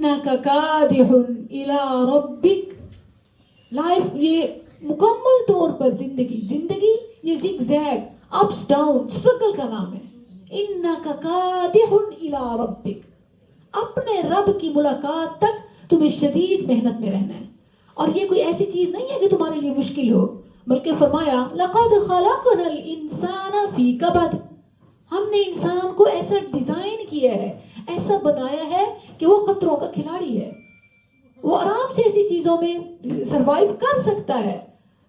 انک کادح الی ربک. لائف یہ مکمل طور پر زندگی یہ zig zag ups down struggle کا نام ہے. انک کادح الی ربک, اپنے رب کی ملاقات تک تمہیں شدید محنت میں رہنا ہے. اور یہ کوئی ایسی چیز نہیں ہے کہ تمہارے لیے مشکل ہو, بلکہ فرمایا لقد خلقنا الانسان فی کبد, ہم نے انسان کو ایسا ڈیزائن کیا ہے, ایسا بنایا ہے کہ وہ خطروں کا کھلاڑی ہے, وہ آرام سے ایسی چیزوں میں سروائیو کر سکتا ہے.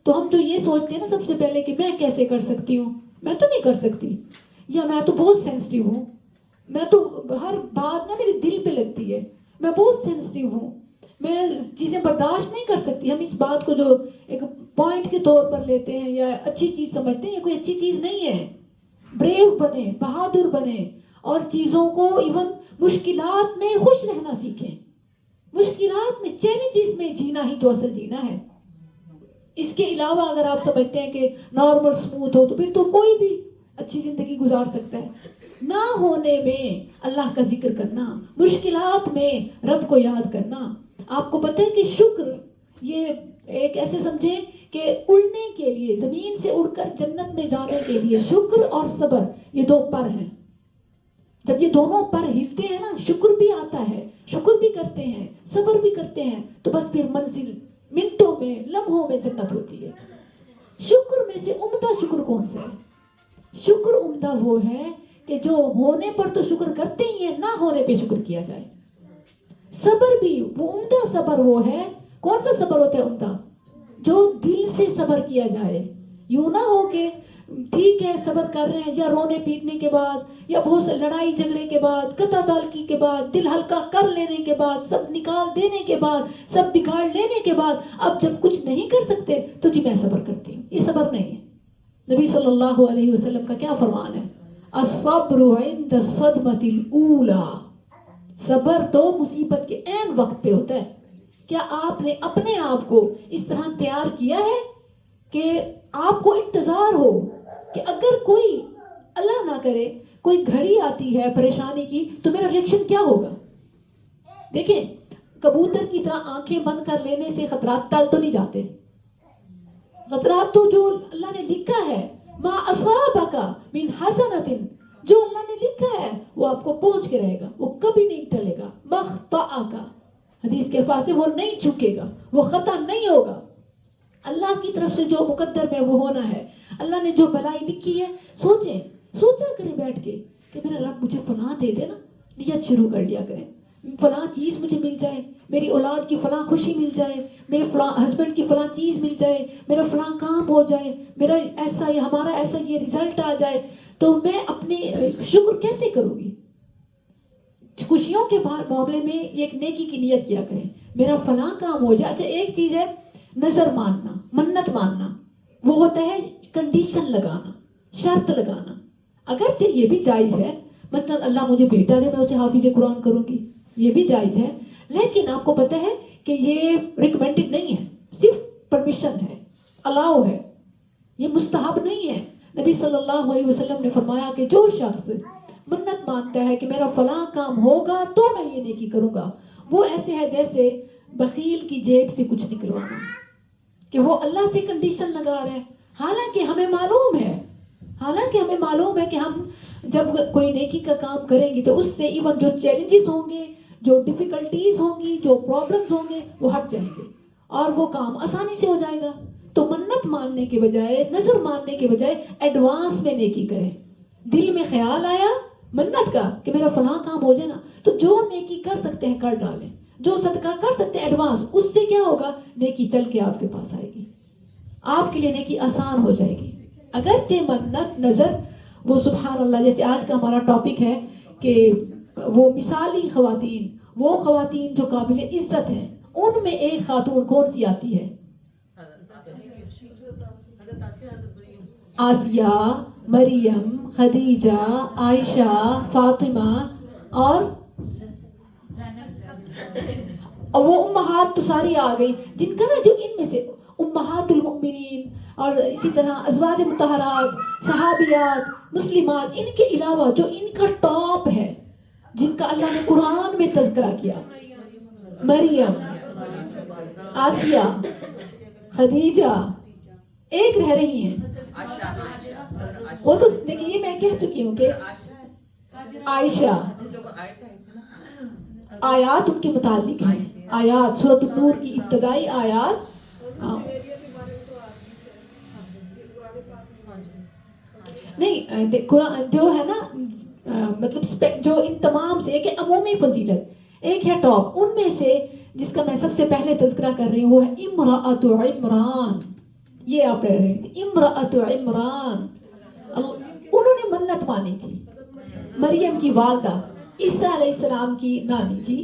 تو ہم جو یہ سوچتے ہیں نا سب سے پہلے کہ میں کیسے کر سکتی ہوں, میں تو نہیں کر سکتی, یا میں تو بہت سینسٹیو ہوں, میں تو ہر بات نا میرے دل پہ لگتی ہے, میں بہت سینسٹیو ہوں, میں چیزیں برداشت نہیں کر سکتی. ہم اس بات کو جو ایک پوائنٹ کے طور پر لیتے ہیں یا اچھی چیز سمجھتے ہیں, یہ کوئی اچھی چیز نہیں ہے. بریو بنے, بہادر بنے, اور چیزوں کو ایون مشکلات میں خوش رہنا سیکھیں. مشکلات میں چیلنجز میں جینا ہی تو اصل جینا ہے. اس کے علاوہ اگر آپ سمجھتے ہیں کہ نارمل سموتھ ہو تو پھر تو کوئی بھی اچھی زندگی گزار سکتا ہے. نہ ہونے میں اللہ کا ذکر کرنا, مشکلات میں رب کو یاد کرنا. آپ کو پتہ ہے کہ شکر یہ ایک ایسے سمجھیں کہ اڑنے کے لیے, زمین سے اڑ کر جنت میں جانے کے لیے شکر اور صبر یہ دو پر ہیں. جب یہ دونوں پر ہلتے ہیں نا, شکر بھی آتا ہے, شکر بھی کرتے ہیں, صبر بھی کرتے ہیں, تو بس پھر منزل منٹوں میں لمحوں میں جنت ہوتی ہے. شکر میں سے عمدہ شکر کون سا ہے؟ شکر عمدہ وہ ہے کہ جو ہونے پر تو شکر کرتے ہی ہیں, نہ ہونے پہ شکر کیا جائے. صبر بھی وہ عمدہ صبر وہ ہے, کون سا صبر ہوتا ہے عمدہ؟ جو دل سے صبر کیا جائے. یوں نہ ہو کہ ٹھیک ہے صبر کر رہے ہیں, یا رونے پیٹنے کے بعد, یا بہت سے لڑائی جھگڑے کے بعد, قطع تعلقی کے بعد, دل ہلکا کر لینے کے بعد, سب نکال دینے کے بعد, سب بگاڑ لینے کے بعد, اب جب کچھ نہیں کر سکتے تو جی میں صبر کرتی ہوں. یہ صبر نہیں ہے. نبی صلی اللہ علیہ وسلم کا کیا فرمان ہے؟ الصبر عند الصدمۃ الاولی, صبر تو مصیبت کے عین وقت پہ ہوتا ہے. کیا آپ نے اپنے آپ کو اس طرح تیار کیا ہے کہ آپ کو انتظار ہو کہ اگر کوئی اللہ نہ کرے کوئی گھڑی آتی ہے پریشانی کی تو میرا ریئیکشن کیا ہوگا؟ دیکھیں, کبوتر کی طرح آنکھیں بند کر لینے سے خطرات ٹل تو نہیں جاتے. خطرات تو جو اللہ نے لکھا ہے, ما اصابک من حسنۃ, جو اللہ نے لکھا ہے وہ آپ کو پہنچ کے رہے گا, وہ کبھی نہیں ٹلے گا. مخطئک, حدیث کے الفاظ سے وہ نہیں جھکے گا, وہ خطا نہیں ہوگا. اللہ کی طرف سے جو مقدر میں وہ ہونا ہے, اللہ نے جو بلائی لکھی ہے, سوچا کریں بیٹھ کے کہ میرا رب مجھے فلاں دے دے نا, نیت شروع کر لیا کریں, فلاں چیز مجھے مل جائے, میری اولاد کی فلاں خوشی مل جائے, میرے فلاں ہسبینڈ کی فلاں چیز مل جائے, میرا فلاں کام ہو جائے, میرا ایسا یا ہمارا ایسا یہ رزلٹ آ جائے, تو میں اپنے شکر کیسے کروں گی؟ خوشیوں کے معاملے میں ایک نیکی کی نیت کیا کریں, میرا فلاں کام ہو جائے. اچھا ایک چیز ہے نظر ماننا, منت ماننا, وہ ہوتا ہے کنڈیشن لگانا, شرط لگانا. اگرچہ یہ بھی جائز ہے, مثلا اللہ مجھے بیٹا دے میں اسے حافظ قرآن کروں گی, یہ بھی جائز ہے, لیکن آپ کو پتہ ہے کہ یہ ریکمینڈڈ نہیں ہے, صرف پرمیشن ہے, الاؤ ہے, یہ مستحب نہیں ہے. نبی صلی اللہ علیہ وسلم نے فرمایا کہ جو شخص منت مانتا ہے کہ میرا فلاں کام ہوگا تو میں یہ نیکی کروں گا, وہ ایسے ہے جیسے بخیل کی جیب سے کچھ نکلوانا, کہ وہ اللہ سے کنڈیشن لگا رہا ہے. حالانکہ ہمیں معلوم ہے کہ ہم جب کوئی نیکی کا کام کریں گے تو اس سے ایون جو چیلنجز ہوں گے, جو ڈیفیکلٹیز ہوں گی, جو پرابلمز ہوں گے, وہ ہٹ جائیں گے اور وہ کام آسانی سے ہو جائے گا. تو منت ماننے کے بجائے, نظر ماننے کے بجائے ایڈوانس میں نیکی کریں. دل میں خیال آیا منت کا کہ میرا فلاں کام ہو جائے نا, تو جو نیکی کر سکتے ہیں کر ڈالیں, جو صدقہ کر سکتے ہیں ایڈوانس, اس سے کیا ہوگا, نیکی چل کے آپ کے پاس آئے گی, آپ کے لیے نیکی آسان ہو جائے گی. اگرچہ منت نظر وہ سبحان اللہ, جیسے آج کا ہمارا ٹاپک ہے کہ وہ مثالی خواتین, وہ خواتین جو قابل عزت ہیں, ان میں ایک خاتون کون سی آتی ہے؟ آسیہ, مریم, خدیجہ, عائشہ, فاطمہ, اور وہ امہات تو ساری آ گئی, جن کا نا جو ان میں سے امہات المؤمنین اور اسی طرح ازواج مطہرات, صحابیات, مسلمات, ان کے علاوہ جو ان کا ٹاپ ہے, جن کا اللہ نے قرآن میں تذکرہ کیا, مریم، آسیہ، خدیجہ، ایک رہ رہی ہیں وہ تو دیکھیے یہ میں کہہ چکی ہوں کہ عائشہ، آیات ان کے متعلق ہیں، آیات سورۃ النور کی ابتدائی آیات نہیں قرآن جو ہے نا مطلب جو ان تمام سے ایک عمومی فضیلت، ایک ہے ٹاپ ان میں سے جس کا میں سب سے پہلے تذکرہ کر رہی ہوں، وہ ہے امرأۃ عمران. یہ آپ پڑھ رہے تھے امرأۃ عمران، انہوں نے منت مانی تھی، مریم کی والدہ، عیسیٰ علیہ السلام کی نانی تھی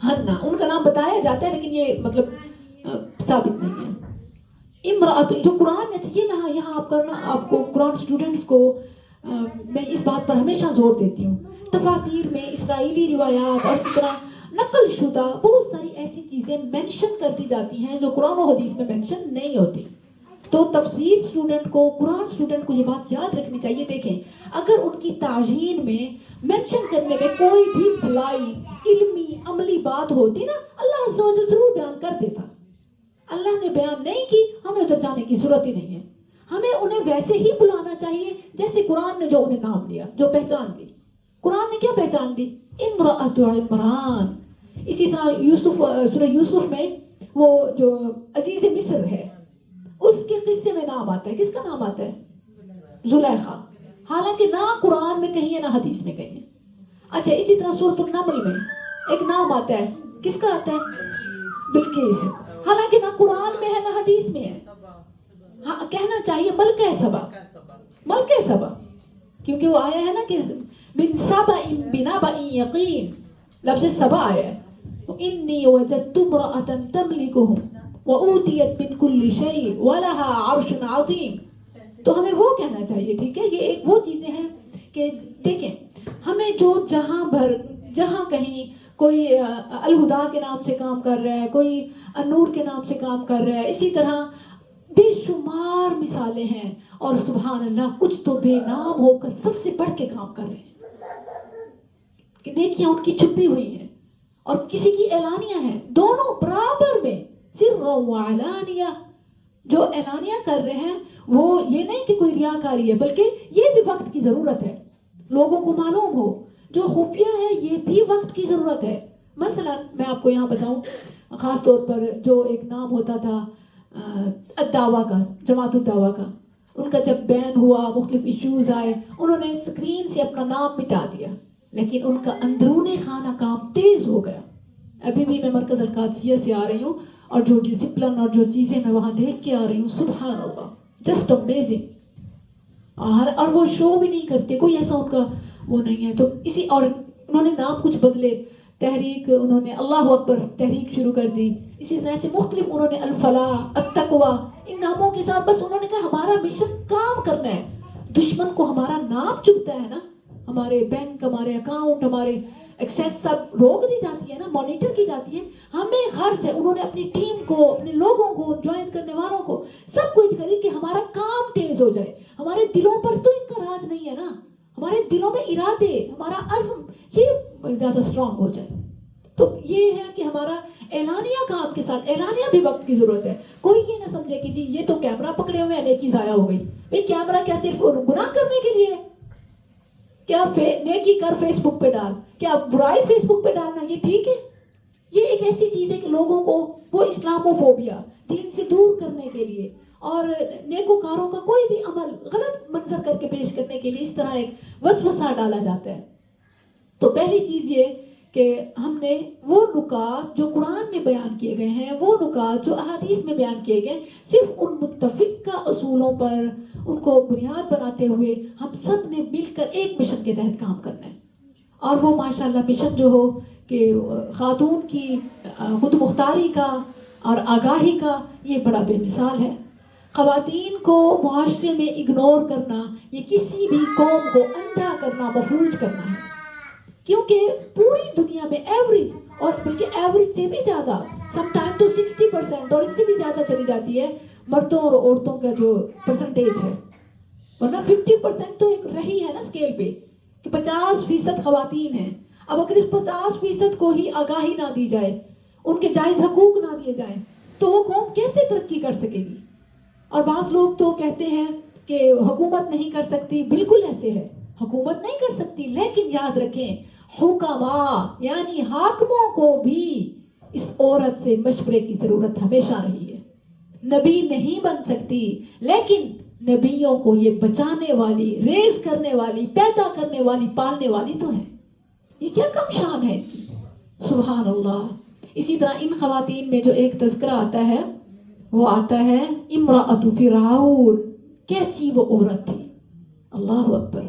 حنا، ان کا نام بتایا جاتا ہے لیکن یہ مطلب ثابت نہیں ہے. امرأۃ جو قرآن میں یہ میں یہاں آپ کرنا آپ کو قرآن اسٹوڈنٹس کو میں اس بات پر ہمیشہ زور دیتی ہوں، تفاسیر میں اسرائیلی روایات اور اس طرح نقل شدہ بہت ساری ایسی چیزیں مینشن کر دی جاتی ہیں جو قرآن و حدیث میں مینشن نہیں ہوتی. تو تفسیر اسٹوڈنٹ کو، قرآن اسٹوڈنٹ کو یہ بات یاد رکھنی چاہیے. دیکھیں اگر ان کی تعیین میں مینشن کرنے میں کوئی بھی بھلائی علمی عملی بات ہوتی نا، اللہ عز و جل ضرور بیان کر دیتا. اللہ نے بیان نہیں کی، ہمیں ادھر جانے کی ضرورت ہی نہیں ہے. ہمیں انہیں ویسے ہی بلانا چاہیے جیسے قرآن نے جو انہیں نام دیا، جو پہچان دی. قرآن نے کیا پہچان دی؟ امرأۃ عمران. اسی طرح یوسف، سورہ یوسف میں وہ جو عزیز مصر ہے اس کے قصے میں نام آتا ہے. کس کا نام آتا ہے؟ زلیخا. حالانکہ نہ قرآن میں کہیں ہے نہ حدیث میں کہیں ہے. اچھا اسی طرح سورۃ النمل میں ایک نام آتا ہے، کس کا آتا ہے؟ بلقیس. حالانکہ نہ قرآن میں ہے نہ حدیث میں ہے. ہاں کہنا چاہیے ملکہ سبا، ملکہ سبا، کیونکہ وہ آیا ہے نا کہ من سبأ بنبأ یقین، لفظ سبا آیا ہے. انی وجدت امرأة تملکهم وأوتیت من کل شیء ولها عرش عظیم. تو ہمیں وہ کہنا چاہیے. ٹھیک ہے، یہ ایک وہ چیزیں ہیں کہ دیکھیں ہمیں جو جہاں کہیں کوئی الہدا کے نام سے کام کر رہا ہے، کوئی النور کے نام سے کام کر رہا ہے، اسی طرح بے شمار مثالیں ہیں. اور سبحان اللہ کچھ تو بے نام ہو کر سب سے بڑھ کے کام کر رہے ہیں کہ نیکیاں ان کی چھپی ہوئی ہیں اور کسی کی اعلانیہ ہیں، دونوں برابر میں. سر و علانیہ، جو اعلانیہ کر رہے ہیں وہ یہ نہیں کہ کوئی ریاکاری ہے، بلکہ یہ بھی وقت کی ضرورت ہے، لوگوں کو معلوم ہو. جو خفیہ ہے یہ بھی وقت کی ضرورت ہے. مثلا میں آپ کو یہاں بتاؤں، خاص طور پر جو ایک نام ہوتا تھا الدعویٰ کا، جماعت الدعویٰ کا، ان کا جب بین ہوا، مختلف ایشوز آئے، انہوں نے اسکرین سے اپنا نام مٹا دیا، لیکن ان کا اندرون خانہ کام تیز ہو گیا. ابھی بھی میں مرکز القادسیہ سے آ رہی ہوں اور جو ڈسپلن اور جو چیزیں میں وہاں دیکھ کے آ رہی ہوں، سبحان اللہ، جسٹ امیزنگ. اور وہ شو بھی نہیں کرتے، کوئی ایسا ان کا وہ نہیں ہے. تو اسی اور انہوں نے نام کچھ بدلے، تحریک انہوں نے اللہ اکبر تحریک شروع کر دی. اسی طرح سے مختلف انہوں نے الفلاح، التقویٰ، ان ناموں کے ساتھ بس انہوں نے کہا ہمارا مشن کام کرنا ہے. دشمن کو ہمارا نام چبھتا ہے نا، ہمارے بینک، ہمارے اکاؤنٹ، ہمارے ایکسیس سب روک دی جاتی ہے نا، مانیٹر کی جاتی ہے. ہمیں غرض ہے، انہوں نے اپنی ٹیم کو، اپنے لوگوں کو، جوائن کرنے والوں کو سب کو اتنا کہ ہمارا کام تیز ہو جائے. ہمارے دلوں پر تو ان کا راج نہیں ہے نا، ہمارے دلوں میں ارادے، ہمارا عزم یہ زیادہ اسٹرانگ ہو جائے. تو یہ ہے کہ ہمارا اعلانیہ کام کے ساتھ اعلانیہ بھی وقت کی ضرورت ہے. کوئی یہ نہ سمجھے کہ جی یہ تو کیمرہ پکڑے ہوئے ہیں، نیکی ضائع ہو گئی. بھئی کیمرہ کیا صرف گناہ کرنے کے لیے ہے؟ کیا نیکی کر فیس بک پہ ڈال، کیا برائی فیس بک پہ ڈالنا یہ ٹھیک ہے؟ یہ ایک ایسی چیز ہے کہ لوگوں کو وہ اسلاموفوبیا، دین سے دور کرنے کے لیے اور نیکوکاروں کا کوئی بھی عمل غلط منظر کر کے پیش کرنے کے لیے اس طرح ایک وسوسہ ڈالا جاتا ہے. تو پہلی چیز یہ کہ ہم نے وہ نکات جو قرآن میں بیان کیے گئے ہیں، وہ نکات جو احادیث میں بیان کیے گئے، صرف ان متفقہ اصولوں پر ان کو بنیاد بناتے ہوئے ہم سب نے مل کر ایک مشن کے تحت کام کرنا ہے. اور وہ ماشاءاللہ مشن جو ہو کہ خاتون کی خود مختاری کا اور آگاہی کا، یہ بڑا بے مثال ہے. خواتین کو معاشرے میں اگنور کرنا، یہ کسی بھی قوم کو اندھا کرنا، مفلوج کرنا ہے. کیونکہ پوری دنیا میں ایوریج، اور بلکہ ایوریج سے بھی زیادہ، سم ٹائم تو 60% اور اس سے بھی زیادہ چلی جاتی ہے مردوں اور عورتوں کا جو پرسنٹیج ہے. ورنہ 50% تو ایک رہی ہے نا اسکیل پہ کہ 50% خواتین ہیں. اب اگر اس 50% کو ہی آگاہی نہ دی جائے، ان کے جائز حقوق نہ دیے جائیں، تو وہ قوم کیسے ترقی کر سکے گی؟ اور بعض لوگ تو کہتے ہیں کہ حکومت نہیں کر سکتی. بالکل ایسے ہے، حکومت نہیں کر سکتی، لیکن یاد رکھیں حکماء یعنی حاکموں کو بھی اس عورت سے مشورے کی ضرورت ہمیشہ رہی ہے. نبی نہیں بن سکتی، لیکن نبیوں کو یہ بچانے والی، ریز کرنے والی، پیدا کرنے والی، پالنے والی تو ہے. یہ کیا کم شان ہے. سبحان اللہ. اسی طرح ان خواتین میں جو ایک تذکرہ آتا ہے، وہ آتا ہے امرأۃ فرعون. کیسی وہ عورت تھی، اللہ اکبر،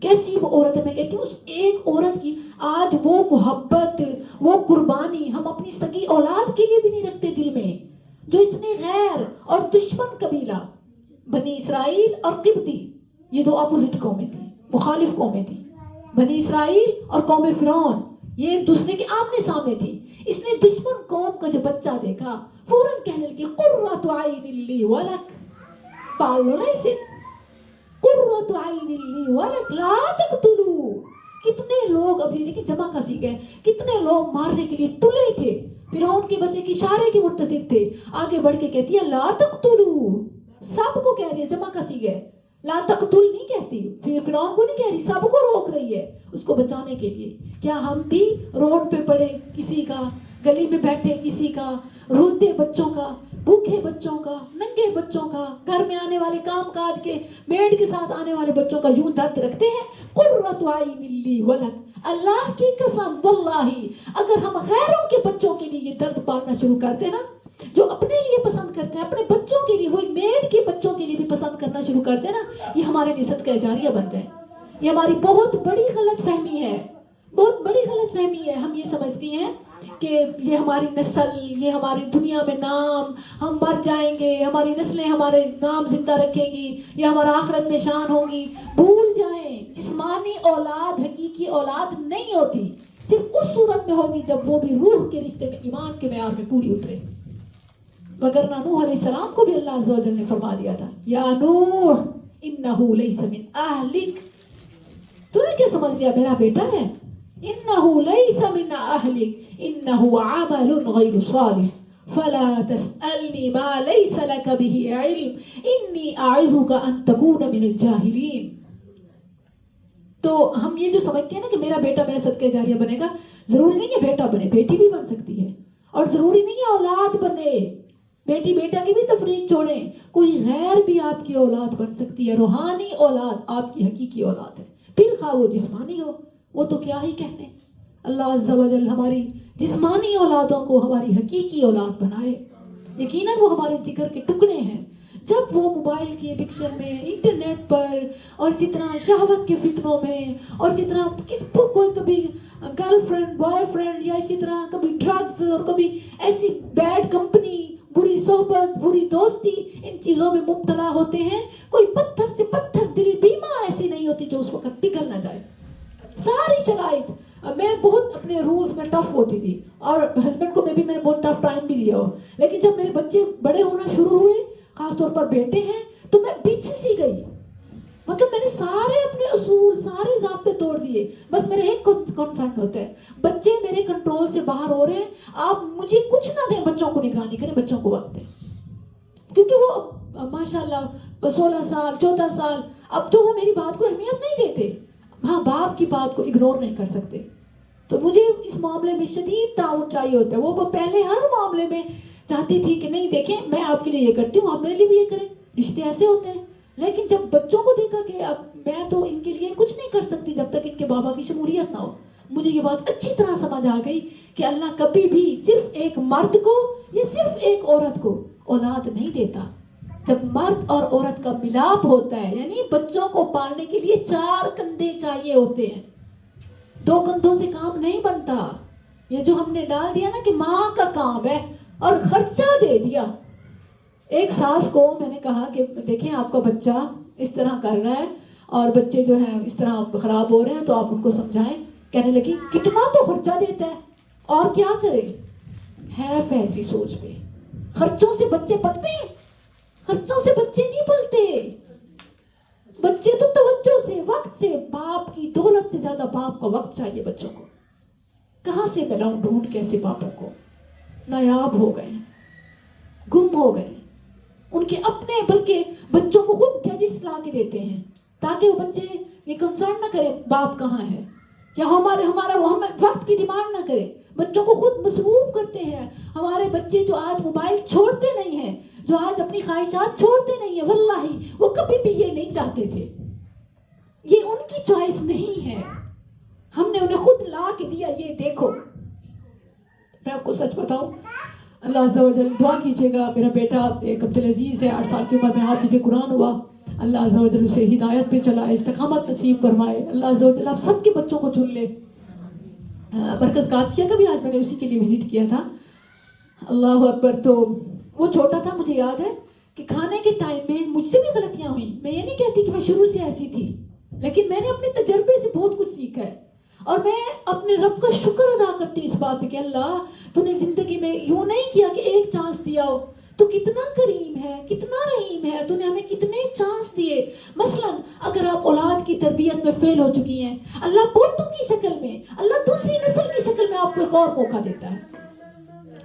کیسی وہ عورت ہے. میں کہتی ہوں اس ایک عورت کی آج وہ محبت، وہ قربانی ہم اپنی سگی اولاد کے لیے بھی نہیں رکھتے دل میں، جو اس نے غیر اور دشمن قبیلہ بنی اسرائیل اور قبطی، یہ دو اپوزٹ قومیں تھیں، مخالف قومیں تھیں. بنی اسرائیل اور قوم فرعون یہ ایک دوسرے کے آمنے سامنے تھی. اس نے دشمن قوم کا جو بچہ دیکھا فوراً کہنے لگی قرۃ عین لی ولک، پال لو نا اسے، قرۃ عین لی ولک لا تقتلوا. کتنے لوگ ابھی لیکن جمع کا سی گئے، کتنے لوگ مارنے کے لیے تلے تھے، فرعون کے بس ایک اشارے کے منتظر تھے. آگے بڑھ کے کہتی ہے لا تقتلوا، سب کو کہہ رہی ہے، جمع کا سی گئے، لا تقتل نہیں کہتی، پھر فرعون کو نہیں کہہ رہی، سب کو روک رہی ہے اس کو بچانے کے لیے. کیا ہم بھی روڈ پہ پڑے کسی کا، گلی میں بیٹھے کسی کا، روتے بچوں کا، بھوکے بچوں کا، ننگے بچوں کا، گھر میں آنے والے کام کاج کے میڈ کے ساتھ آنے والے بچوں کا یوں درد رکھتے ہیں؟ قرۃ عین لی ولک. اللہ کی قسم واللہ اگر ہم غیروں کے بچوں کے لیے یہ درد پالنا شروع کر دیں نا، جو اپنے لیے پسند کرتے ہیں اپنے بچوں کے لیے، وہی میڈ کے بچوں کے لیے بھی پسند کرنا شروع کرتے ہیں نا، یہ ہمارے لیے صدقہ جاریہ بنتا ہے. یہ ہماری بہت بڑی غلط فہمی ہے، بہت بڑی غلط فہمی ہے. ہم یہ سمجھتی ہیں کہ یہ ہماری نسل، یہ ہماری دنیا میں نام، ہم مر جائیں گے، ہماری نسلیں ہمارے نام زندہ رکھیں گی، یا ہمارا آخرت میں شان ہوگی. بھول جائیں، جسمانی اولاد حقیقی اولاد نہیں ہوتی، صرف اس صورت میں ہوگی جب وہ بھی روح کے رشتے میں ایمان کے معیار میں پوری اترے. وگرنہ نوح علیہ السلام کو بھی اللہ عز و جل نے فرما دیا تھا یا نوح انہ لیس من اہلک. تو نے کیا سمجھ لیا میرا بیٹا ہے؟ انہ لیس من اہلک انہ عمل غیر صالح فلا تسألنی ما لیس لک به علم انی اعظک ان تکون من الجاہلین. تو ہم یہ جو سمجھتے ہیں نا کہ میرا بیٹا میرا صدقہ جاریہ بنے گا، ضروری نہیں ہے بیٹا بنے، بیٹی بھی بن سکتی ہے، اور ضروری نہیں ہے اولاد بنے. بیٹی بیٹا کی بھی تفریق چھوڑیں، کوئی غیر بھی آپ کی اولاد بن سکتی ہے. روحانی اولاد آپ کی حقیقی اولاد ہے، پھر خواہ وہ جسمانی ہو، وہ تو کیا ہی کہنے. اللہ عز و جل ہماری جسمانی اولادوں کو ہماری حقیقی اولاد بنائے. یقیناً وہ ہمارے جگر کے ٹکڑے ہیں. جب وہ موبائل کی ایڈکشن میں، انٹرنیٹ پر، اور اسی طرح شہوت کے فتنوں میں، اور اسی طرح کوئی کبھی گرل فرینڈ بوائے فرینڈ، یا اسی طرح کبھی ڈرگز، اور کبھی ایسی بیڈ کمپنی، بری صحبت، بری دوستی، ان چیزوں میں مبتلا ہوتے ہیں، کوئی پتھر سے پتھر دل بیمہ ایسی نہیں ہوتی جو اس وقت پگھل نہ جائے. ساری شرائط، میں بہت اپنے رولز میں ٹف ہوتی تھی، اور ہسبینڈ کو میں نے بہت ٹف ٹائم بھی لیا ہو، لیکن جب میرے بچے بڑے ہونا شروع ہوئے، خاص طور پر بیٹے ہیں، تو میں بچ سی گئی. مطلب میں نے سارے اپنے اصول، سارے ضابطے توڑ دیے. بس میرا ایک کنسرن ہوتا ہے، بچے میرے کنٹرول سے باہر ہو رہے ہیں، آپ مجھے کچھ نہ دیں، بچوں کو نگرانی کریں، بچوں کو وقت دیں. کیونکہ وہ ماشاءاللہ 16 سال 14 سال، اب تو وہ میری بات کو اہمیت نہیں دیتے. ہاں، باپ کی بات کو اگنور نہیں کر سکتے. تو مجھے اس معاملے میں شدید تعاون چاہیے ہوتا ہے. وہ پہلے ہر معاملے میں چاہتی تھی کہ نہیں دیکھیں میں آپ کے لیے یہ کرتی ہوں، آپ میرے لیے بھی یہ کریں. رشتے ایسے ہوتے ہیں. لیکن جب بچوں کو دیکھا کہ اب میں تو ان کے لیے کچھ نہیں کر سکتی جب تک ان کے بابا کی شمولیت نہ ہو، مجھے یہ بات اچھی طرح سمجھ آ گئی کہ اللہ کبھی بھی صرف ایک مرد کو یا صرف ایک عورت کو اولاد نہیں دیتا. جب مرد اور عورت کا ملاپ ہوتا ہے، یعنی بچوں کو پالنے کے لیے 4 کندھے چاہیے ہوتے ہیں، 2 کندھوں سے کام نہیں بنتا. یہ جو ہم نے ڈال دیا نا کہ ماں کا کام ہے اور خرچہ دے دیا. ایک ساس کو میں نے کہا کہ دیکھیں آپ کا بچہ اس طرح کر رہا ہے اور بچے جو ہیں اس طرح خراب ہو رہے ہیں، تو آپ ان کو سمجھائیں. کہنے لگی کتنا تو خرچہ دیتا ہے اور کیا کرے. ہے ایسی سوچ پہ. خرچوں سے بچے پلتے ہیں؟ خرچوں سے بچے نہیں پلتے. بچے تو توجہ سے، وقت سے، باپ کی دولت سے زیادہ باپ کا وقت چاہیے بچوں کو. کہاں سے ملاؤں ڈھونڈ کیسے پاپا کو. نایاب ہو گئے, گم ہو گئے. ان کے اپنے بلکہ بچوں کو خود گیجٹس لا کے دیتے ہیں تاکہ وہ بچے یہ کنسرن نہ کرے باپ کہاں ہے, یا ہمارا وہ ہمیں وقت کی ڈیمانڈ نہ کرے. بچوں کو خود مصروف کرتے ہیں. ہمارے بچے جو آج موبائل چھوڑتے نہیں ہیں, جو آج اپنی خواہشات چھوڑتے نہیں ہیں, واللہ وہ کبھی بھی یہ نہیں چاہتے تھے. یہ ان کی چوائس نہیں ہے, ہم نے انہیں خود لا کے دیا. یہ دیکھو, میں آپ کو سچ بتاؤں, اللہ عز و جل دعا کیجیے گا. میرا بیٹا ایک عبدالعزیز ہے, 8 سال کی عمر میں حافظ قرآن ہوا. اللہ عز و جل اسے ہدایت پہ چلائے, استقامت نصیب فرمائے. اللہ عز و جل آپ سب کے بچوں کو چن لے. مرکز قادسیہ کا بھی آج میں نے اسی کے لیے وزٹ کیا تھا. اللہ اکبر. تو وہ چھوٹا تھا, مجھے یاد ہے کہ کھانے کے ٹائم میں مجھ سے بھی غلطیاں ہوئیں. میں یہ نہیں کہتی کہ میں شروع سے ایسی تھی, لیکن میں نے اپنے تجربے سے بہت کچھ سیکھا ہے. اور میں اپنے رب کا شکر ادا کرتی ہوں اس بات پہ کہ اللہ تو نے زندگی میں یوں نہیں کیا کہ ایک چانس دیا ہو. تو کتنا کریم ہے, کتنا رحیم ہے, تو نے ہمیں کتنے چانس دیے. مثلا اگر آپ اولاد کی تربیت میں فیل ہو چکی ہیں, اللہ پوتوں کی شکل میں, اللہ دوسری نسل کی شکل میں آپ کو ایک اور موقع دیتا ہے.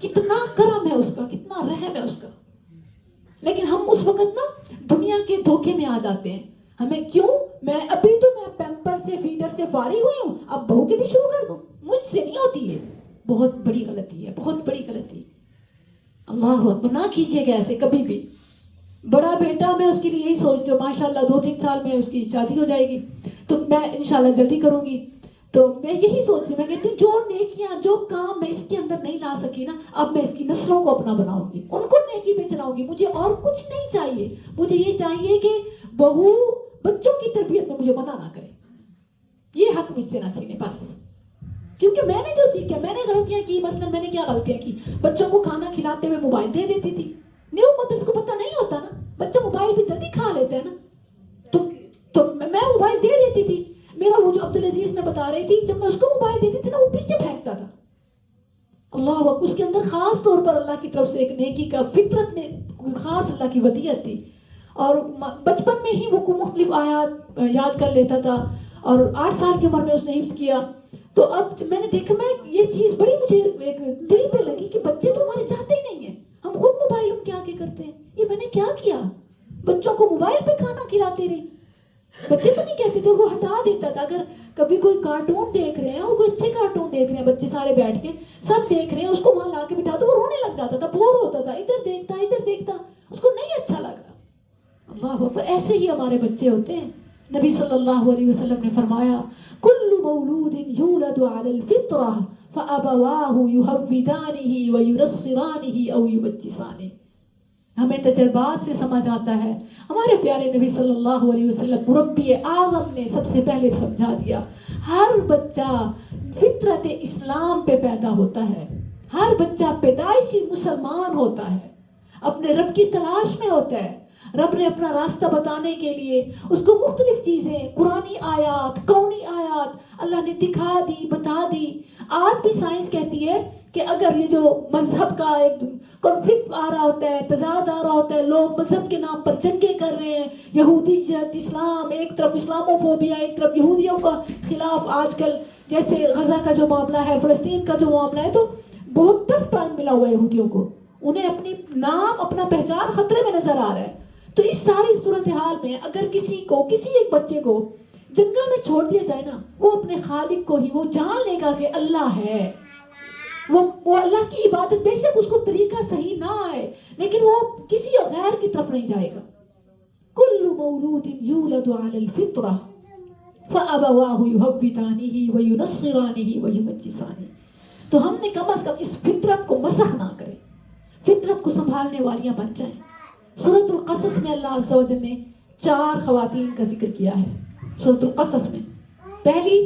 کتنا کرم ہے اس کا, کتنا رحم ہے اس کا. لیکن ہم اس وقت نا دنیا کے دھوکے میں آ جاتے ہیں. ہمیں کیوں, میں پیمپر سے فیڈر سے فارغ ہوئی ہوں, اب بہو کے بھی شروع کر دوں. مجھ سے نہیں ہوتی ہے. بہت بڑی غلطی ہے, بہت بڑی غلطی. اللہ اکبر, نہ کیجیے گا ایسے کبھی بھی. بڑا بیٹا, میں اس کے لیے یہی سوچتی ہوں, ماشاءاللہ 2-3 سال میں اس کی شادی ہو جائے گی, تو میں انشاءاللہ جلدی کروں گی. تو میں یہی سوچتی ہوں, میں کہتی ہوں جو نیکیاں, جو کام میں اس کے اندر نہیں لا سکی نا, اب میں اس کی نسلوں کو اپنا بناؤں گی, ان کو نیکی پہ چلاؤں گی. مجھے اور کچھ نہیں چاہیے. مجھے یہ چاہیے کہ بہو بچوں کی تربیت میں مجھے منع نہ کرے. یہ حق مجھ سے نہ چھینے بس. کیونکہ میں نے جو سیکھا, میں نے غلطیاں کی. مثلا میں نے کیا غلطیاں کی, بچوں کو کھانا کھلاتے ہوئے موبائل دے دیتی تھی. نیو مدرس کو پتہ نہیں ہوتا نا, بچہ موبائل پہ جلدی کھا لیتا ہے نا, تو میں موبائل دے دیتی تھی. میرا وہ جو عبدالعزیز میں بتا رہی تھی, جب میں اس کو موبائل دیتی تھی نا, وہ پیچھے پھینکتا تھا. اللہ وہ اس کے اندر خاص طور پر اللہ کی طرف سے ایک نیکی کا, فطرت میں خاص اللہ کی ودیعت تھی. اور بچپن میں ہی وہ مختلف آیات یاد کر لیتا تھا, اور 8 سال کی عمر میں اس نے حفظ کیا. تو اب میں نے دیکھا, میں یہ چیز بڑی مجھے ایک دل پہ لگی کہ بچے تو ہمارے چاہتے ہی نہیں ہیں, ہم خود موبائل ان کے آگے کرتے ہیں. یہ میں نے کیا کیا, بچوں کو موبائل پہ کھانا کھلاتی رہی. بچے تو نہیں کہتے تھے, وہ ہٹا دیتا تھا. اگر کبھی کوئی کارٹون دیکھ رہے ہیں, وہ کوئی اچھے کارٹون دیکھ رہے ہیں, بچے سارے بیٹھ کے سب دیکھ رہے ہیں, اس کو وہاں لا کے بٹھا دو, وہ رونے لگ جاتا تھا, بور ہوتا تھا, ادھر دیکھتا, اس کو نہیں اچھا لگ رہا. اللہ اکبر. ایسے ہی ہمارے بچے ہوتے ہیں. نبی صلی اللہ علیہ وسلم نے فرمایا, کل مولود یولد علی الفطرہ فابواہ یہودانہ وینصرانہ او یمجسانہ. ہمیں تجربات سے سمجھ آتا ہے. ہمارے پیارے نبی صلی اللہ علیہ وسلم مربی اعظم نے سب سے پہلے سمجھا دیا, ہر بچہ فطرت اسلام پہ پیدا ہوتا ہے. ہر بچہ پیدائشی مسلمان ہوتا ہے, اپنے رب کی تلاش میں ہوتا ہے. رب نے اپنا راستہ بتانے کے لیے اس کو مختلف چیزیں, قرآنی آیات, کونی آیات اللہ نے دکھا دی, بتا دی. آج بھی سائنس کہتی ہے کہ اگر یہ جو مذہب کا ایک کنفلکٹ آ رہا ہوتا ہے, تضاد آ رہا ہوتا ہے, لوگ مذہب کے نام پر جنگیں کر رہے ہیں, یہودیت, اسلام, ایک طرف اسلاموفوبیا, ایک طرف یہودیوں کا خلاف, آج کل جیسے غزہ کا جو معاملہ ہے, فلسطین کا جو معاملہ ہے, تو بہت ٹف ٹائم ملا ہوا ہے یہودیوں کو. انہیں اپنی نام, اپنا پہچان خطرے میں نظر آ رہا ہے. تو اس ساری صورتحال میں اگر کسی ایک بچے کو جنگل میں چھوڑ دیا جائے نا, وہ اپنے خالق کو ہی, وہ جان لے گا کہ اللہ ہے. وہ اللہ کی عبادت, بے شک اس کو طریقہ صحیح نہ آئے, لیکن وہ کسی غیر کی طرف نہیں جائے گا. کل مولود یولد علی الفطرہ فابواہ یہودانہ وینصرانہ ویمجسانہ. تو ہم نے کم از کم اس فطرت کو مسخ نہ کریں, فطرت کو سنبھالنے والیاں بن جائیں. سورۃ القصص میں اللہ عز و جل نے 4 خواتین کا ذکر کیا ہے. سورۃ القصص میں پہلی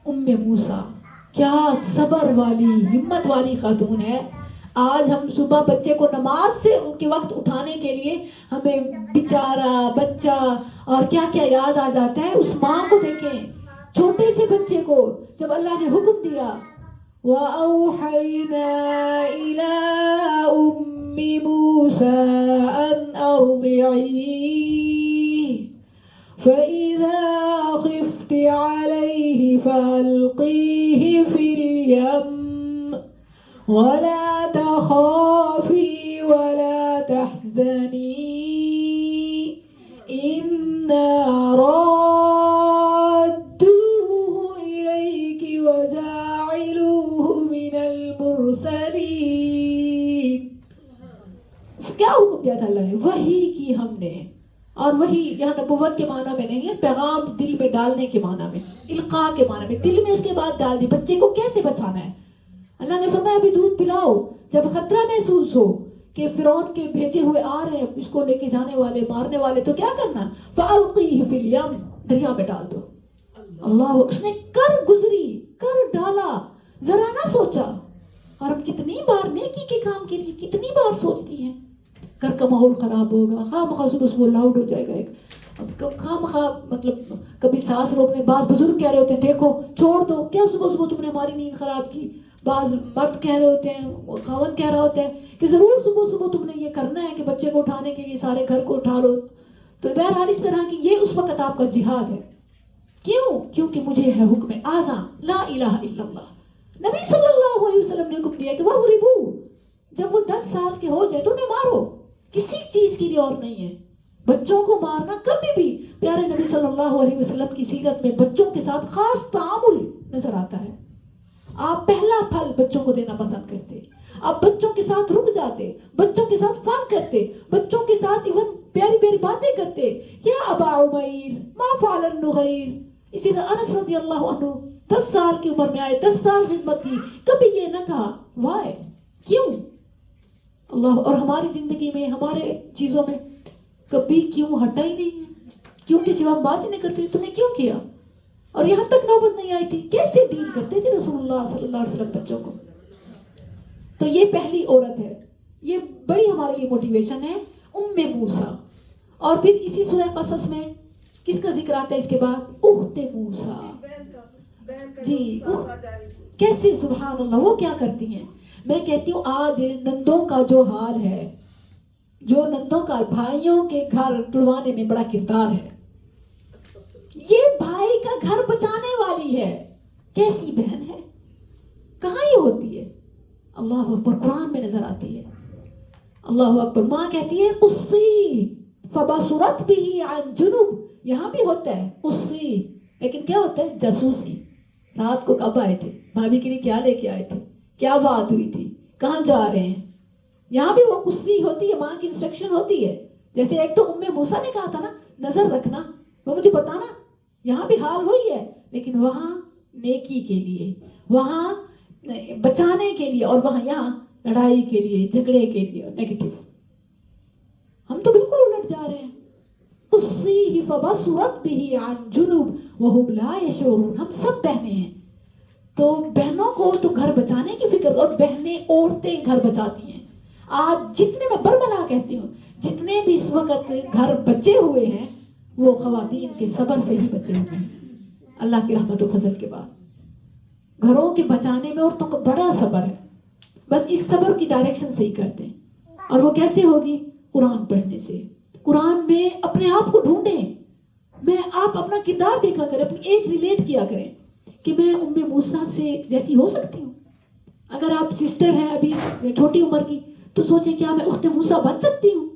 ام موسیٰ, کیا صبر والی, ہمت والی خاتون ہے. آج ہم صبح بچے کو نماز سے ان کے وقت اٹھانے کے لیے ہمیں بیچارہ بچہ اور کیا کیا یاد آ جاتا ہے. اس ماں کو دیکھیں, چھوٹے سے بچے کو جب اللہ نے حکم دیا, وَأَوْحَيْنَا إِلَىٰ أُمِّ مُوسَىٰ أَنْ أَرْضِعِيهِ فَإِذَا خِفْتِ عَلَيْهِ فَأَلْقِيهِ فِي اليم ولا تخافي ولا تحزني إنا رادوه إليك وجاعلوه من المرسلين. کیا حکم دیا تھا اللہ نے؟ وحی کی ہم نے. اور وہی یہاں نبوت کے معنی میں نہیں ہے، پیغام دل میں ڈالنے کے معنی میں، القاء کے معنی میں، دل میں اس کے بعد ڈال دی. بچے کو کیسے بچانا ہے؟ اللہ نے فرمایا ابھی دودھ پلاؤ. جب خطرہ محسوس ہو کہ فرعون کے بھیجے ہوئے آ رہے ہیں اس کو لے کے جانے والے، مارنے والے، تو کیا کرنا؟ فَأَلْقِيهِ فِي الْيَمِّ، دریا میں ڈال دو. اللہ، اس نے کر گزری، کر ڈالا، ذرا نہ سوچا. اور ہم کتنی بار نیکی کے کام کے لیے کتنی بار سوچتی ہیں، گھر کا ماحول خراب ہوگا، خواہ مخواہ صبح صبح لاؤڈ ہو جائے گا، خواہ مخواہ مطلب کبھی سانس روکنے، بعض بزرگ کہہ رہے ہوتے ہیں دیکھو چھوڑ دو، کیا صبح صبح تم نے ہماری نیند خراب کی. بعض مرد کہہ رہے ہوتے ہیں، خاوند کہہ رہا ہوتا ہے کہ ضرور صبح صبح تم نے یہ کرنا ہے کہ بچے کو اٹھانے کے لیے سارے گھر کو اٹھا لو. تو بہرحال اس طرح کی یہ اس وقت آپ کا جہاد ہے. کیوں؟ کیونکہ مجھے ہے حکم اعظم لا الہ الا اللہ. نبی صلی اللہ علیہ وسلم نے حکم دیا کہ وَاضْرِبُوهُ، جب وہ 10 سال کے ہو جائے تو انہیں مارو، کسی چیز کے لیے اور نہیں ہے. بچوں کو مارنا کبھی بھی پیارے نبی صلی اللہ علیہ وسلم کی سیرت میں بچوں کے ساتھ خاص تعامل نظر آتا ہے. آپ پہلا پھل بچوں کو دینا پسند کرتے، آپ بچوں کے ساتھ رک جاتے، بچوں کے ساتھ فن کرتے، بچوں کے ساتھ ایون پیاری پیاری باتیں کرتے. یا ابا عمیر ما فعل النغیر. اسی طرح انس رضی اللہ عنہ 10 سال کی عمر میں آئے، 10 سال خدمت کی، کبھی یہ نہ کہا وائے، کیوں؟ اللہ. اور ہماری زندگی میں ہمارے چیزوں میں کبھی کیوں ہٹا ہی نہیں ہے، کیوں کسی وقت بات ہی نہیں کرتے تم نے کیوں کیا؟ اور یہاں تک نوبت نہیں آئی تھی. کیسے ڈیل کرتے تھے رسول اللہ صلی اللہ علیہ وسلم بچوں کو؟ تو یہ پہلی عورت ہے، یہ بڑی ہماری یہ موٹیویشن ہے، ام موسیٰ. اور پھر اسی سورہ قصص میں کس کا ذکر آتا ہے اس کے بعد؟ اخت موسیٰ. جی کیسے، سبحان اللہ، وہ کیا کرتی ہیں؟ میں کہتی ہوں آج نندوں کا جو حال ہے، جو نندوں کا بھائیوں کے گھر تڑوانے میں بڑا کردار ہے، یہ بھائی کا گھر بچانے والی ہے. کیسی بہن ہے، کہاں یہ ہوتی ہے؟ اللہ اکبر، قرآن میں نظر آتی ہے. اللہ اکبر. ماں کہتی ہے قصی فبصرت به عن جنوب. یہاں بھی ہوتا ہے قصی، لیکن کیا ہوتا ہے؟ جاسوسی. رات کو کب آئے تھے، بھابھی کے لیے کیا لے کے آئے تھے، کیا بات ہوئی تھی، کہاں جا رہے ہیں. یہاں بھی وہ قصی ہوتی ہے، ماں کی انسٹرکشن ہوتی ہے. جیسے ایک تو ام موسیٰ نے کہا تھا نا نظر رکھنا، وہ مجھے بتانا. یہاں بھی حال وہی ہے، لیکن وہاں نیکی کے لیے، وہاں بچانے کے لیے، اور وہاں یہاں لڑائی کے لیے، جھگڑے کے لیے، نیگیٹو. ہم تو بالکل الٹ جا رہے ہیں. قصیہ فبصرت به عن جنوب وهم لا يشعرون. ہم سب بہنیں ہیں، تو بہنوں کو تو گھر بچانے کی فکر، اور بہنیں عورتیں گھر بچاتی ہیں. آج جتنے، میں برملا کہتی ہوں، جتنے بھی اس وقت گھر بچے ہوئے ہیں وہ خواتین کے صبر سے ہی بچے ہوئے ہیں. اللہ کی رحمت و فضل کے بعد گھروں کے بچانے میں عورتوں کو بڑا صبر ہے. بس اس صبر کی ڈائریکشن سے ہی کرتے ہیں. اور وہ کیسے ہوگی؟ قرآن پڑھنے سے. قرآن میں اپنے آپ کو ڈھونڈیں. آپ اپنا کردار دیکھا کریں، اپنی ایج ریلیٹ کیا کریں کہ میں ام موسیٰ سے جیسی ہو سکتی ہوں. اگر آپ سسٹر ہیں ابھی چھوٹی عمر کی تو سوچیں کیا میں اخت موسیٰ بن سکتی ہوں؟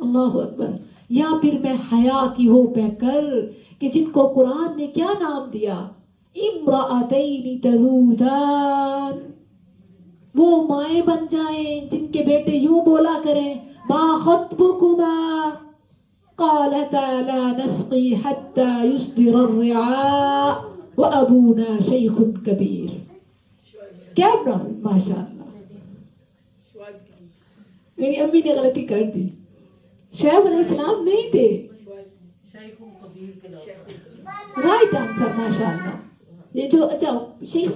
اللہ اکبر. یا پھر میں حیا کی ہو پہ کر کہ جن کو قرآن نے کیا نام دیا؟ امرأتین تذودان. وہ مائیں بن جائیں جن کے بیٹے یوں بولا کریں ما خطبکما قالتا لا نسقی حتی یصدر الرعاء وابونا شیخ کبیر. کیا ماشاء اللہ، میری امی نے غلطی کر دی. شعیب علیہ السلام نہیں تھے. رائٹ آنسر، ماشاء اللہ. یہ جو اچھا شیخ،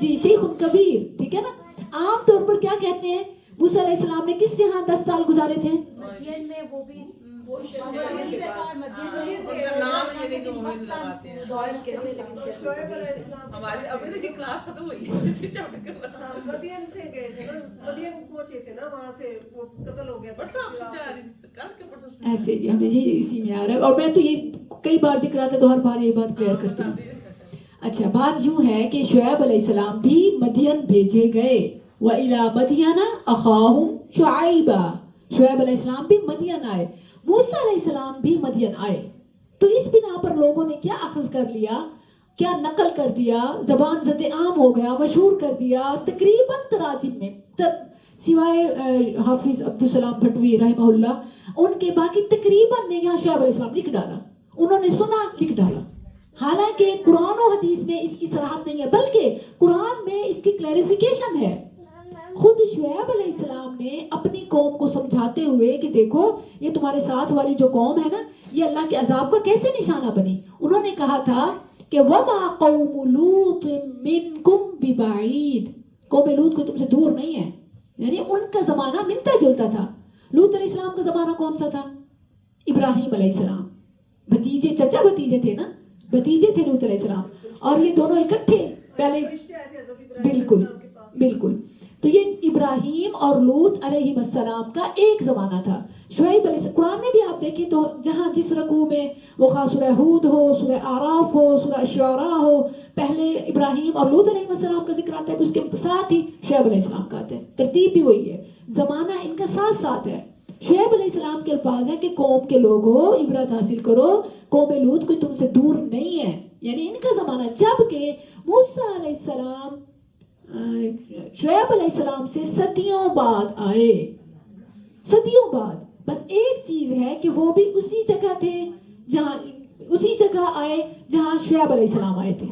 جی شیخ کبیر، ٹھیک ہے نا. عام طور پر کیا کہتے ہیں؟ موسیٰ علیہ السلام نے کس سے ہاں 10 سال گزارے تھے؟ مدین میں. وہ بھی ہماری ابھی تو کلاس ختم ہوئی ہے، مدین سے گئے تھے نا، مدین پہنچے تھے نا، وہاں سے وہ قتل ہو گیا. ایسے ہی ہمیں یہ اسی میں آ رہا ہے. اور میں تو یہ کئی بار ذکر آتا ہے تو ہر بار یہ بات کلیئر کرتی ہوں. اچھا بات یوں ہے کہ شعیب علیہ السلام بھی مدین بھیجے گئے. وَإِلَى مَدْيَنَ أَخَاهُمْ شُعَيْبًا, شعیب علیہ السلام بھی مدین آئے. موسیٰ علیہ السلام بھی مدین آئے. تو اس بنا پر لوگوں نے کیا اخذ کر لیا, کیا نقل کر دیا, زبان زد عام ہو گیا, مشہور کر دیا تقریباً تراجم میں, سوائے حافظ عبدالسلام بھٹوی رحمہ اللہ, ان کے باقی تقریباً نے یہاں شعیب علیہ السلام لکھ ڈالا, انہوں نے سنا لکھ ڈالا. حالانکہ قرآن و حدیث میں اس کی صراحت نہیں ہے, بلکہ قرآن میں اس کی کلیریفیکیشن ہے. خود شعیب علیہ السلام نے اپنی قوم کو سمجھاتے ہوئے کہ دیکھو یہ تمہارے ساتھ والی جو قوم ہے نا, یہ اللہ کے عذاب کا کیسے نشانہ بنی. انہوں نے کہا تھا کہ وَمَا قَوْمُ لُوطٍ مِّنْكُمْ بِبَعِيدٍ, قوم لوط کو تم سے دور نہیں ہے. یعنی ان کا زمانہ ملتا جلتا تھا. لوط علیہ السلام کا زمانہ کون سا تھا؟ ابراہیم علیہ السلام, بھتیجے, چچا بھتیجے تھے نا, بھتیجے تھے لوط علیہ السلام, اور یہ دونوں اکٹھے پہلے. بالکل بالکل. تو یہ ابراہیم اور لوط علیہ السلام کا ایک زمانہ تھا. شعیب علیہ السلام, قرآن میں بھی آپ دیکھیں تو جہاں جس رکوع میں وہ خواہ سورہ ہود ہو, سورہ آراف ہو, سورہ شعراء ہو, پہلے ابراہیم اور لوط علیہ السلام کا ذکر آتا ہے, اس کے ساتھ ہی شعیب علیہ السلام کا آتا ہے. ترتیب بھی وہی ہے, زمانہ ان کا ساتھ ساتھ ہے. شعیب علیہ السلام کے الفاظ ہے کہ قوم کے لوگوں عبرت حاصل کرو, قوم لوط کوئی تم سے دور نہیں ہے. یعنی ان کا زمانہ, جبکہ موسیٰ علیہ السلام شعیب علیہ السلام سے صدیوں بعد آئے, صدیوں بعد. بس ایک چیز ہے کہ وہ بھی اسی جگہ تھے جہاں, اسی جگہ آئے جہاں شعیب علیہ السلام آئے تھے.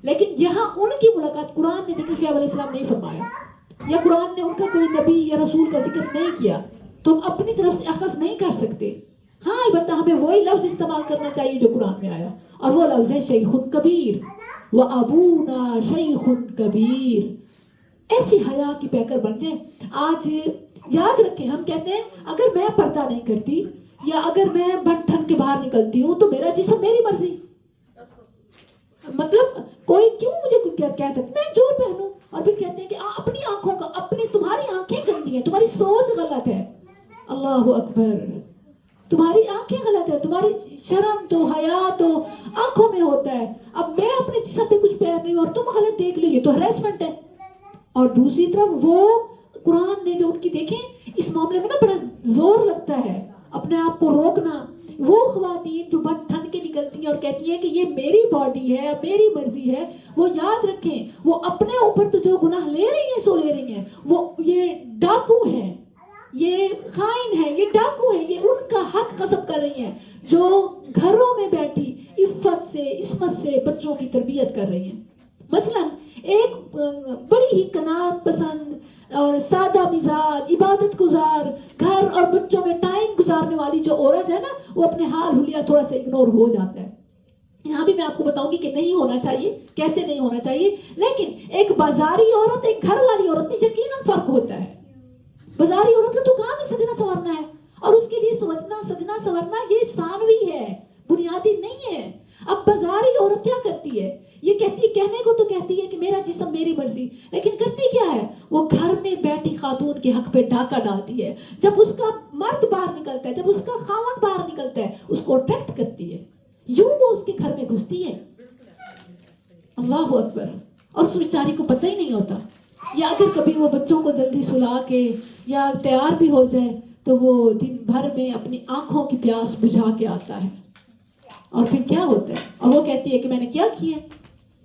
لیکن یہاں ان کی ملاقات قرآن نے دیکھا شعیب علیہ السلام نہیں فرمایا, یا قرآن نے ان کا کوئی نبی یا رسول کا ذکر نہیں کیا. تم اپنی طرف سے اخذ نہیں کر سکتے. ہاں البتہ ہمیں وہی لفظ استعمال کرنا چاہیے جو قرآن میں آیا, اور وہ لفظ ہے شیخ کبیر. وَأَبُونَا شَيْخٌ کبیر. ایسی حیا کی پیکر بن جائیں. آج یاد رکھیں, ہم کہتے ہیں اگر میں پردہ نہیں کرتی یا اگر میں بن ٹھن کے باہر نکلتی ہوں تو میرا جسم میری مرضی. مطلب کوئی کیوں مجھے کہہ سکتا, میں جو پہنوں. اور پھر کہتے ہیں کہ اپنی آنکھوں کا, اپنی تمہاری آنکھیں گندی ہیں, تمہاری سوچ غلط ہے. اللہ اکبر, تمہاری آنکھیں غلط ہے, تمہاری شرم تو حیا تو آنکھوں میں ہوتا ہے. اب میں اپنے جسم پہ کچھ پہن رہی ہوں اور تم غلط دیکھ لیجیے تو ہریسمنٹ ہے. اور دوسری طرف وہ قرآن نے جو ان کی دیکھیں, اس معاملے میں نا بڑا زور لگتا ہے اپنے آپ کو روکنا. وہ خواتین جو بن ٹھن کے نکلتی ہیں اور کہتی ہیں کہ یہ میری باڈی ہے, میری مرضی ہے, وہ یاد رکھیں وہ اپنے اوپر تو جو گناہ لے رہی ہیں سو لے رہی ہیں. وہ یہ ڈاکو ہیں, یہ خائن ہیں, یہ ڈاکو ہیں, یہ ان کا حق غصب کر رہی ہیں جو گھروں میں بیٹھی عفت سے عصمت سے بچوں کی تربیت کر رہی ہیں. مثلا ایک بڑی ہی قناعت پسند اور سادہ مزاج, عبادت گزار, گھر اور بچوں میں ٹائم گزارنے والی جو عورت ہے نا, وہ اپنے حال حلیہ تھوڑا سا اگنور ہو جاتا ہے. یہاں بھی میں آپ کو بتاؤں گی کہ نہیں ہونا چاہیے, کیسے نہیں ہونا چاہیے. لیکن ایک بازاری عورت, ایک گھر والی عورت میں یقیناً فرق ہوتا ہے. بازاری عورت کا تو کام ہی سجنا سنورنا ہے, اور اس کے لیے سجنا سنورنا یہ ثانوی ہے, بنیادی نہیں ہے. اب بازاری عورت کیا کرتی ہے, یہ کہتی ہے, کہنے کو تو کہتی ہے کہ میرا جسم میری مرضی, لیکن کرتی کیا ہے, وہ گھر میں بیٹھی خاتون کے حق پہ ڈاکہ ڈالتی ہے. جب اس کا مرد باہر نکلتا ہے, جب اس کا خاوند باہر نکلتا ہے, اس کو اٹریکٹ کرتی ہے, یوں وہ اس کے گھر میں گھستی ہے. اللہ اکبر. اور اس بیچاری کو پتہ ہی نہیں ہوتا. یا اگر کبھی وہ بچوں کو جلدی سلا کے یا تیار بھی ہو جائے تو وہ دن بھر میں اپنی آنکھوں کی پیاس بجھا کے آتا ہے. اور پھر کیا ہوتا ہے, اور وہ کہتی ہے کہ میں نے کیا کیا,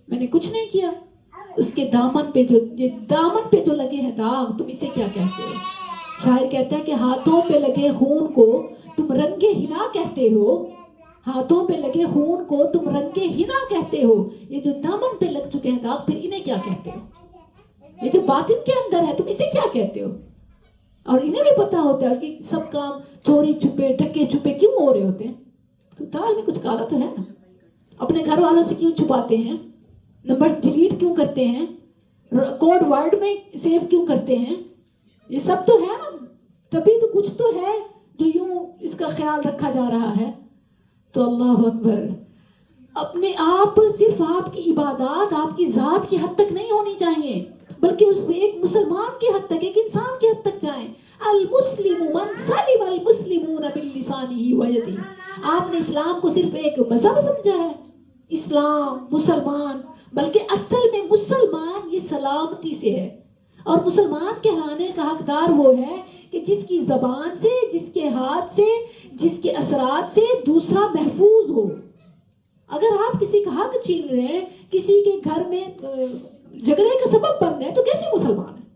میں نے کچھ نہیں کیا. اس کے دامن پہ جو لگے ہیں داغ, تم اسے کیا کہتے ہو؟ شاعر کہتا ہے کہ ہاتھوں پہ لگے خون کو تم رنگے ہنا کہتے ہو, ہاتھوں پہ لگے خون کو تم رنگے ہنا کہتے ہو. یہ جو دامن پہ لگ چکے ہیں داغ, پھر انہیں کیا کہتے ہو؟ یہ جو باطن کے اندر ہے, تم اسے کیا کہتے ہو؟ اور انہیں بھی پتا ہوتا ہے کہ سب کام چوری چھپے ڈکے چھپے کیوں ہو رہے ہوتے ہیں. دال میں کچھ کالا تو ہے نا. اپنے گھر والوں سے کیوں چھپاتے ہیں, نمبرز ڈیلیٹ کیوں کرتے ہیں, کوڈ ورڈ میں سیو کیوں کرتے ہیں, یہ سب تو ہے نا. تبھی تو کچھ تو ہے جو یوں اس کا خیال رکھا جا رہا ہے. تو اللہ اکبر, اپنے آپ صرف آپ کی عبادات آپ کی ذات کی حد تک نہیں ہونی چاہیے, بلکہ اس میں ایک مسلمان کی حد تک, ایک انسان کی حد تک جائیں. المسلم من سلم المسلمون بلسانه ویده. آپ نے اسلام کو صرف ایک مذہب سمجھا ہے. اسلام, مسلمان بلکہ اصل میں مسلمان یہ سلامتی سے ہے، اور مسلمان کہلانے کا حقدار وہ ہے کہ جس کی زبان سے، جس کے ہاتھ سے، جس کے اثرات سے دوسرا محفوظ ہو۔ اگر آپ کسی کا حق چھین رہے ہیں، کسی کے گھر میں جھگڑے کا سبب بن رہے ہیں، تو کیسے مسلمان ہیں؟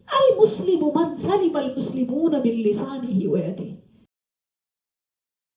المسلم من سلم المسلمون من لسانه ويده،